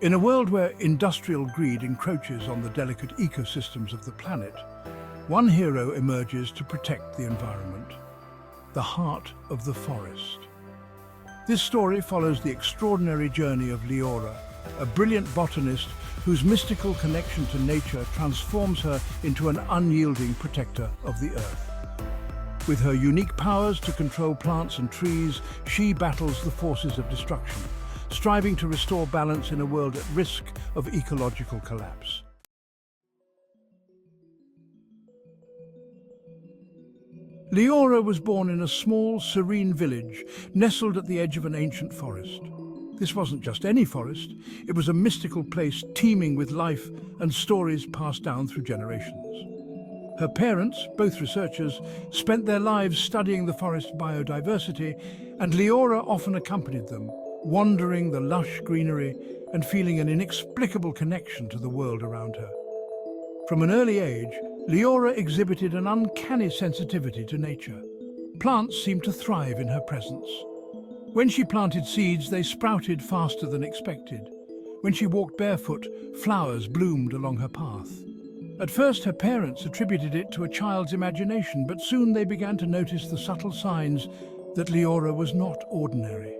In a world where industrial greed encroaches on the delicate ecosystems of the planet, one hero emerges to protect the environment: the heart of the forest. This story follows the extraordinary journey of Liora, a brilliant botanist whose mystical connection to nature transforms her into an unyielding protector of the earth. With her unique powers to control plants and trees, she battles the forces of destruction, striving to restore balance in a world at risk of ecological collapse. Liora was born in a small, serene village nestled at the edge of an ancient forest. This wasn't just any forest, it was a mystical place teeming with life and stories passed down through generations. Her parents, both researchers, spent their lives studying the forest's biodiversity, and Liora often accompanied them, wandering the lush greenery and feeling an inexplicable connection to the world around her. From an early age, Liora exhibited an uncanny sensitivity to nature. Plants seemed to thrive in her presence. When she planted seeds, they sprouted faster than expected. When she walked barefoot, flowers bloomed along her path. At first, her parents attributed it to a child's imagination, but soon they began to notice the subtle signs that Liora was not ordinary.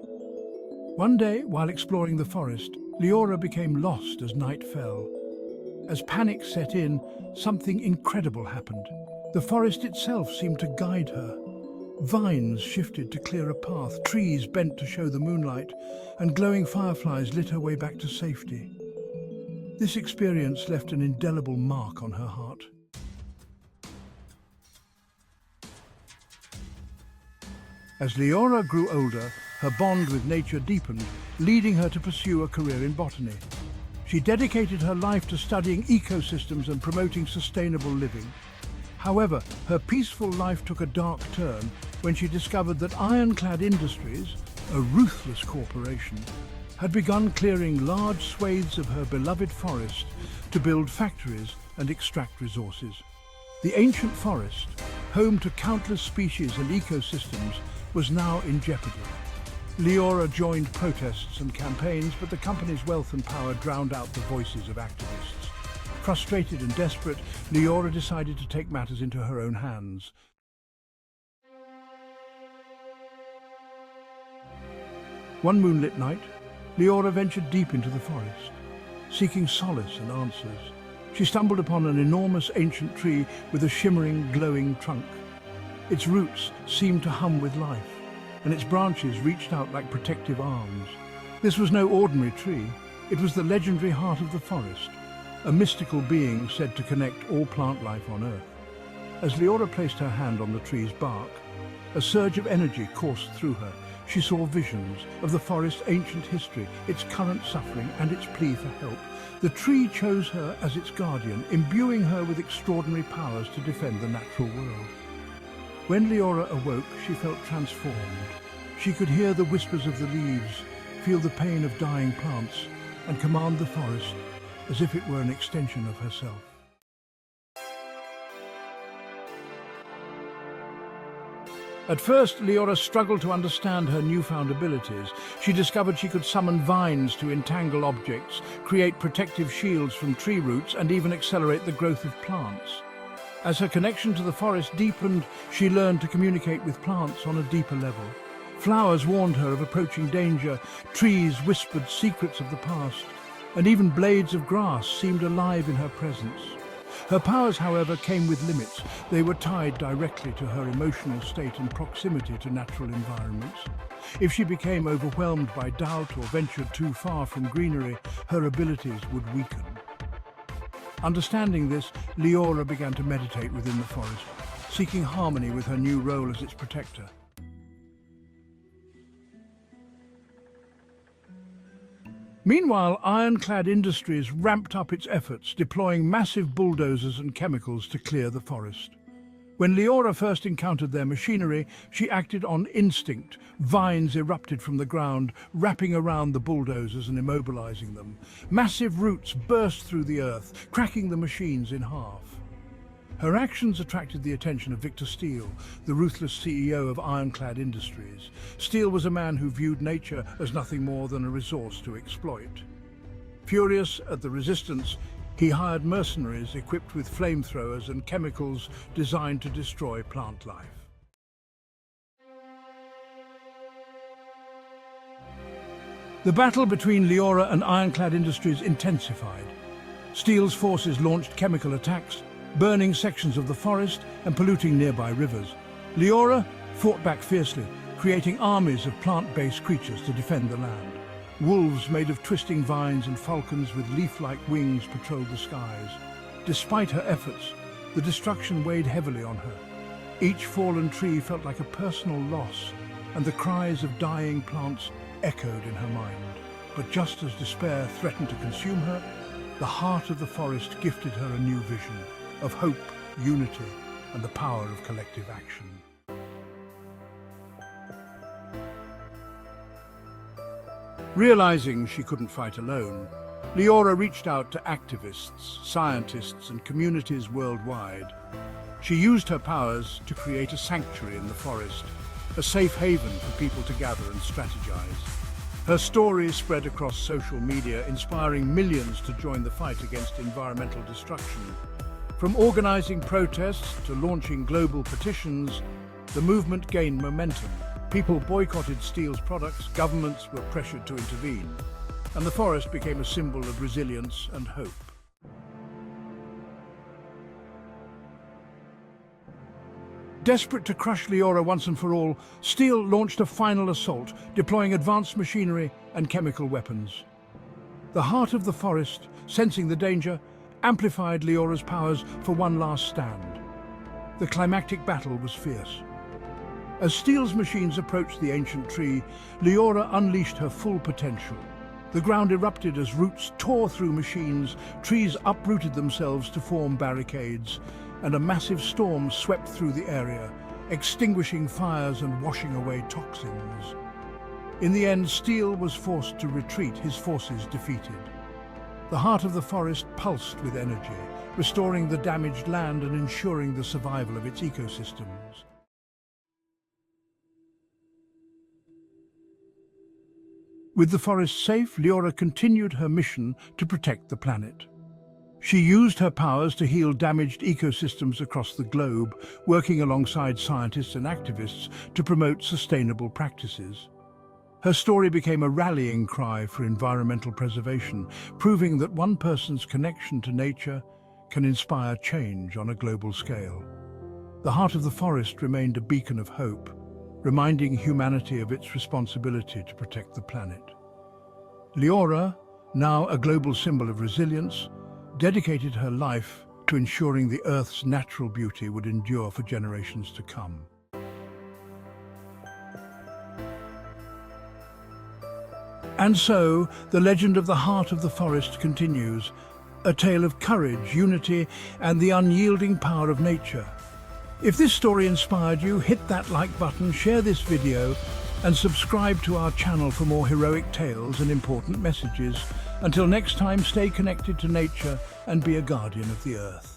One day, while exploring the forest, Liora became lost as night fell. As panic set in, something incredible happened. The forest itself seemed to guide her. Vines shifted to clear a path, trees bent to show the moonlight, and glowing fireflies lit her way back to safety. This experience left an indelible mark on her heart. As Liora grew older, her bond with nature deepened, leading her to pursue a career in botany. She dedicated her life to studying ecosystems and promoting sustainable living. However, her peaceful life took a dark turn when she discovered that Ironclad Industries, a ruthless corporation, had begun clearing large swathes of her beloved forest to build factories and extract resources. The ancient forest, home to countless species and ecosystems, was now in jeopardy. Liora joined protests and campaigns, but the company's wealth and power drowned out the voices of activists. Frustrated and desperate, Liora decided to take matters into her own hands. One moonlit night, Liora ventured deep into the forest, seeking solace and answers. She stumbled upon an enormous ancient tree with a shimmering, glowing trunk. Its roots seemed to hum with life, and its branches reached out like protective arms. This was no ordinary tree. It was the legendary heart of the forest, a mystical being said to connect all plant life on Earth. As Liora placed her hand on the tree's bark, a surge of energy coursed through her. She saw visions of the forest's ancient history, its current suffering, and its plea for help. The tree chose her as its guardian, imbuing her with extraordinary powers to defend the natural world. When Liora awoke, she felt transformed. She could hear the whispers of the leaves, feel the pain of dying plants, and command the forest as if it were an extension of herself. At first, Liora struggled to understand her newfound abilities. She discovered she could summon vines to entangle objects, create protective shields from tree roots, and even accelerate the growth of plants. As her connection to the forest deepened, she learned to communicate with plants on a deeper level. Flowers warned her of approaching danger, trees whispered secrets of the past, and even blades of grass seemed alive in her presence. Her powers, however, came with limits. They were tied directly to her emotional state and proximity to natural environments. If she became overwhelmed by doubt or ventured too far from greenery, her abilities would weaken. Understanding this, Liora began to meditate within the forest, seeking harmony with her new role as its protector. Meanwhile, Ironclad Industries ramped up its efforts, deploying massive bulldozers and chemicals to clear the forest. When Liora first encountered their machinery, she acted on instinct. Vines erupted from the ground, wrapping around the bulldozers and immobilizing them. Massive roots burst through the earth, cracking the machines in half. Her actions attracted the attention of Victor Steele, the ruthless CEO of Ironclad Industries. Steele was a man who viewed nature as nothing more than a resource to exploit. Furious at the resistance, he hired mercenaries equipped with flamethrowers and chemicals designed to destroy plant life. The battle between Liora and Ironclad Industries intensified. Steel's forces launched chemical attacks, burning sections of the forest and polluting nearby rivers. Liora fought back fiercely, creating armies of plant-based creatures to defend the land. Wolves made of twisting vines and falcons with leaf-like wings patrolled the skies. Despite her efforts, the destruction weighed heavily on her. Each fallen tree felt like a personal loss, and the cries of dying plants echoed in her mind. But just as despair threatened to consume her, the heart of the forest gifted her a new vision of hope, unity, and the power of collective action. Realizing she couldn't fight alone, Liora reached out to activists, scientists, and communities worldwide. She used her powers to create a sanctuary in the forest, a safe haven for people to gather and strategize. Her story spread across social media, inspiring millions to join the fight against environmental destruction. From organizing protests to launching global petitions, the movement gained momentum. People boycotted Steel's products, governments were pressured to intervene, and the forest became a symbol of resilience and hope. Desperate to crush Liora once and for all, Steel launched a final assault, deploying advanced machinery and chemical weapons. The heart of the forest, sensing the danger, amplified Liora's powers for one last stand. The climactic battle was fierce. As Steel's machines approached the ancient tree, Liora unleashed her full potential. The ground erupted as roots tore through machines, trees uprooted themselves to form barricades, and a massive storm swept through the area, extinguishing fires and washing away toxins. In the end, Steel was forced to retreat, his forces defeated. The heart of the forest pulsed with energy, restoring the damaged land and ensuring the survival of its ecosystems. With the forest safe, Liora continued her mission to protect the planet. She used her powers to heal damaged ecosystems across the globe, working alongside scientists and activists to promote sustainable practices. Her story became a rallying cry for environmental preservation, proving that one person's connection to nature can inspire change on a global scale. The heart of the forest remained a beacon of hope, reminding humanity of its responsibility to protect the planet. Liora, now a global symbol of resilience, dedicated her life to ensuring the Earth's natural beauty would endure for generations to come. And so, the legend of the heart of the forest continues, a tale of courage, unity, and the unyielding power of nature. If this story inspired you, hit that like button, share this video, and subscribe to our channel for more heroic tales and important messages. Until next time, stay connected to nature and be a guardian of the Earth.